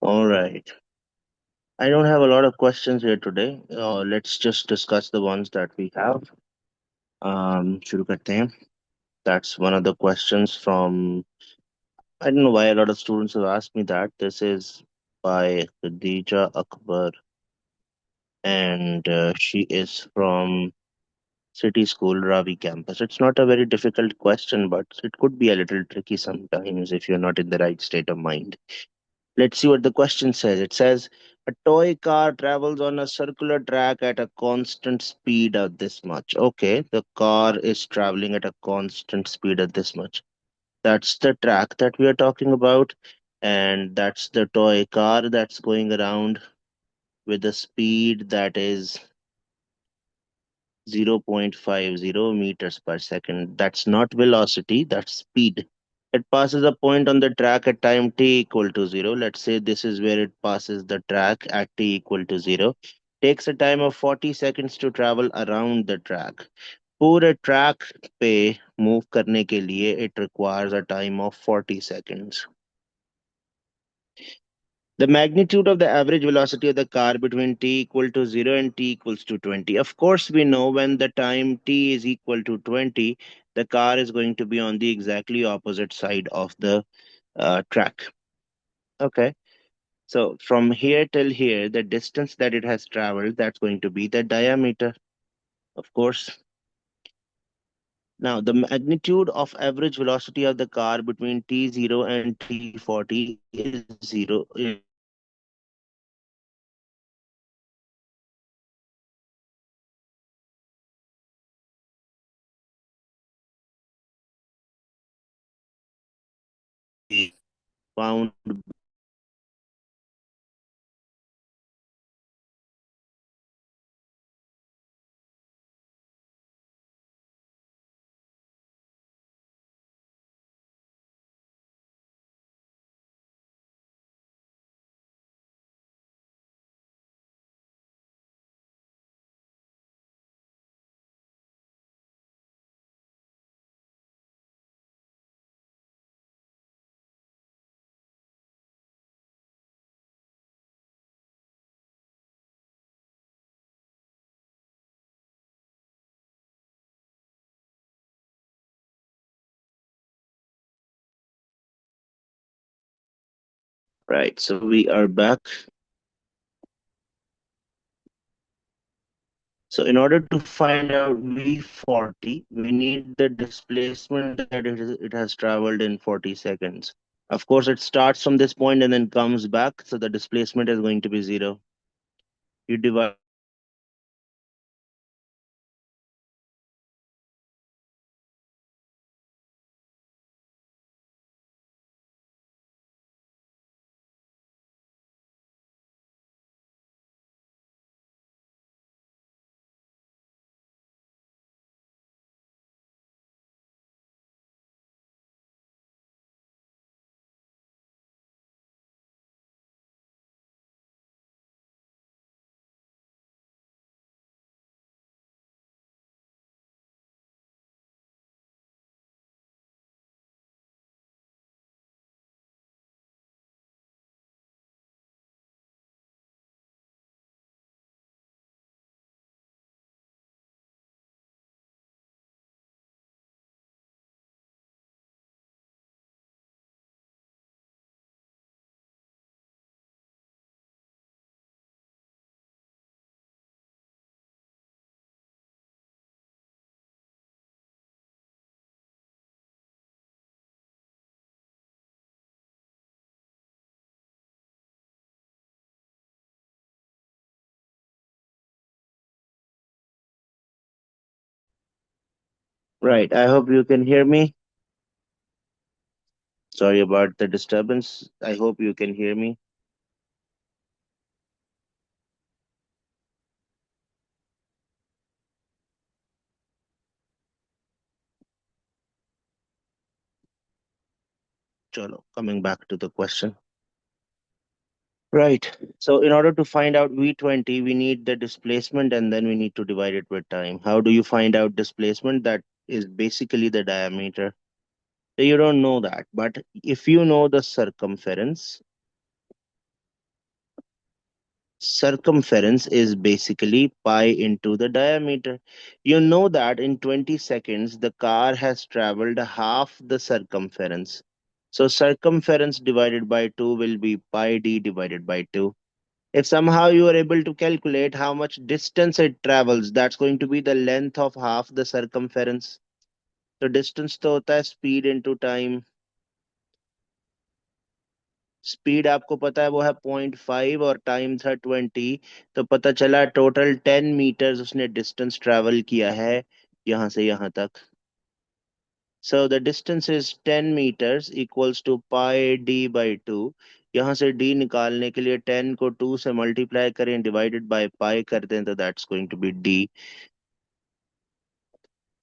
All right. I don't have a lot of questions here today. Let's just discuss the ones that we have. शुरू करते हैं. That's one of the questions from. I don't know why a lot of students have asked me that. This is by Khadija Akbar, and she is from City School Ravi campus. It's not a very difficult question, but it could be a little tricky sometimes if you're not in the right state of mind. Let's see what the question says. It says a toy car travels on a circular track at a constant speed of this much. Okay, the car is traveling at a constant speed of this much. That's the track that we are talking about, and that's the toy car that's going around with a speed that is 0.50 meters per second. That's not velocity, that's speed. It passes a point on the track at time t equal to 0. Let's say this is where it passes the track at t equal to 0. Takes a time of 40 seconds to travel around the track. पूरे track पे move करने के लिए it requires a time of 40 seconds. The magnitude of the average velocity of the car between t equal to 0 and t equals to 20. Of course, we know when the time t is equal to 20, the car is going to be on the exactly opposite side of the track. Okay. So from here till here, the distance that it has traveled, that's going to be the diameter, of course. Now, the magnitude of average velocity of the car between t0 and t40 is 0. Found. Right, so we are back. So in order to find out V40, we need the displacement that it has traveled in 40 seconds. Of course, it starts from this point and then comes back, so the displacement is going to be 0. You divide. Right, I hope you can hear me. Sorry about the disturbance. I hope you can hear me. Chalo, coming back to the question. Right. So in order to find out V20, we need the displacement and then we need to divide it with time. How do you find out displacement? That is basically the diameter. So you don't know that, but if you know the circumference, Circumference is basically pi into the diameter. You know that in 20 seconds, the car has traveled half the circumference. So circumference divided by 2 will be pi d divided by 2. If somehow you are able to calculate how much distance it travels, that's going to be the length of half the circumference. तो distance तो होता है speed into time. Speed आपको पता है वो है 0.5 और टाइम था 20। तो पता चला टोटल 10 मीटर्स उसने डिस्टेंस ट्रैवल किया है यहाँ से यहाँ तक। So the distance is 10 metres equals to pi d by 2। यहाँ से डी निकालने के लिए 10 को 2 से मल्टीप्लाई करें डिवाइडेड बाय पाई कर दें तो that's going to be d.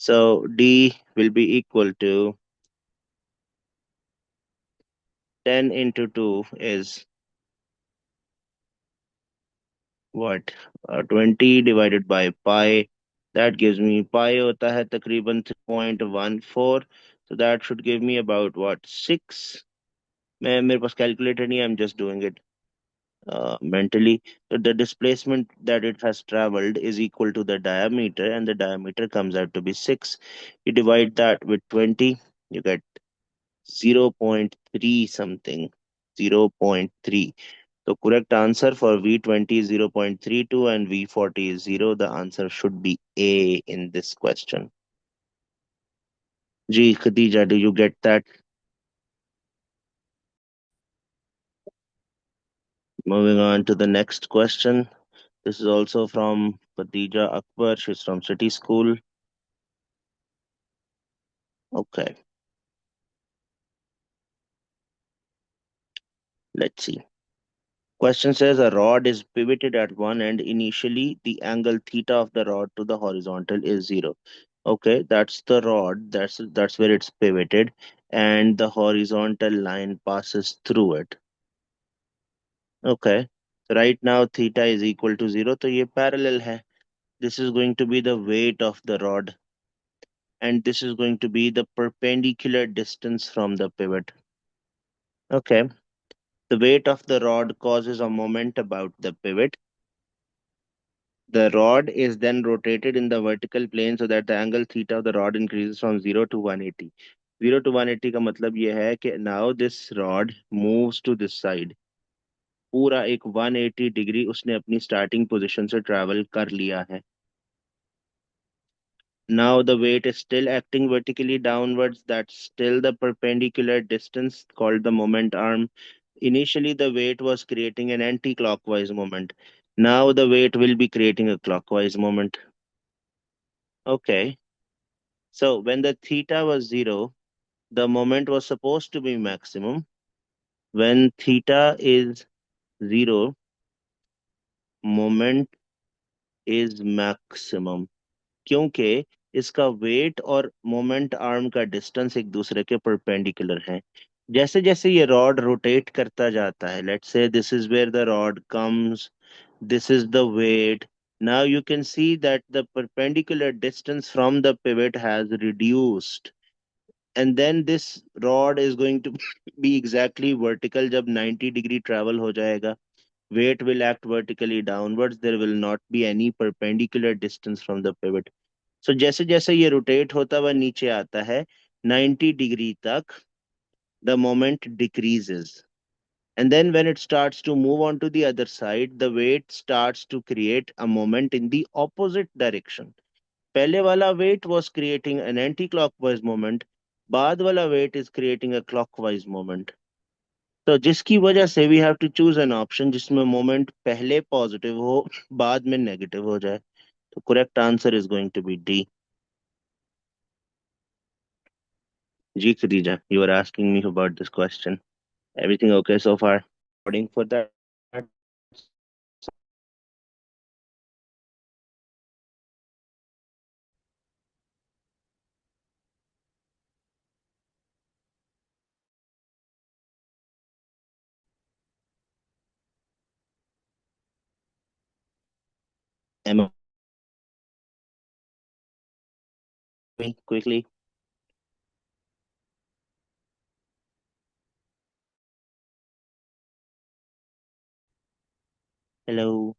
So d will be equal to 10 into 2 is what 20 divided by pi, that gives me pi hota hai takriban 3.14, so that should give me about what 6। मैं मेरे पास calculator नहीं है, I'm just doing it mentally। So the displacement that it has traveled is equal to the diameter, and the diameter comes out to be 6। You divide that with 20, you get 0.3 something, 0.3। So correct answer for V20 is 0.32 and V40 is 0. The answer should be A in this question. Ji, Khadija, do you get that? Moving on to the next question. This is also from Khadija Akbar. She's from City School. Okay, let's see. Question says a rod is pivoted at one end. Initially, the angle theta of the rod to the horizontal is 0. Okay, that's the rod. That's where it's pivoted, and the horizontal line passes through it. Okay, so right now theta is equal to 0, so ये parallel है. This is going to be the weight of the rod, and this is going to be the perpendicular distance from the pivot. Okay, the weight of the rod causes a moment about the pivot. The rod is then rotated in the vertical plane so that the angle theta of the rod increases from 0 to 180. 0 to 180 का मतलब ये है कि now this rod moves to this side. पूरा एक 180 degree उसने अपनी starting position से ट्रैवल कर लिया है। Now the weight is still acting vertically downwards. That's still the perpendicular distance called the moment arm. Initially, the weight was creating an anti-clockwise moment. Now the weight will be creating a clockwise moment. Okay. So when the theta was 0, the moment was supposed to be maximum. When theta is 0, moment is maximum. क्योंकि इसका wait और moment arm का distance एक दूसरे के perpendicular है। जैसे जैसे ये रॉड रोटेट करता जाता है, let's say this is where the rod comes, this is the weight. Now you can see that the perpendicular distance from the pivot has reduced, and then this rod is going to be exactly vertical जब 90 degree travel हो जाएगा। Weight will act vertically downwards. There will not be any perpendicular distance from the pivot. So जैसे जैसे ये rotate होता हुआ नीचे आता है 90 डिग्री तक, the moment decreases, and then when it starts to move on to the other side, the weight starts to create a moment in the opposite direction. पहले वाला weight was creating an anti-clockwise moment, बाद वाला weight is creating a clockwise moment. तो जिसकी वजह से we have to choose an option जिसमें moment पहले पॉजिटिव हो बाद में नेगेटिव हो जाए। तो correct answer is going to be D. Ji Khadija, you were asking me about this question. Everything okay so far? Recording for that? Emma, quickly. Hello.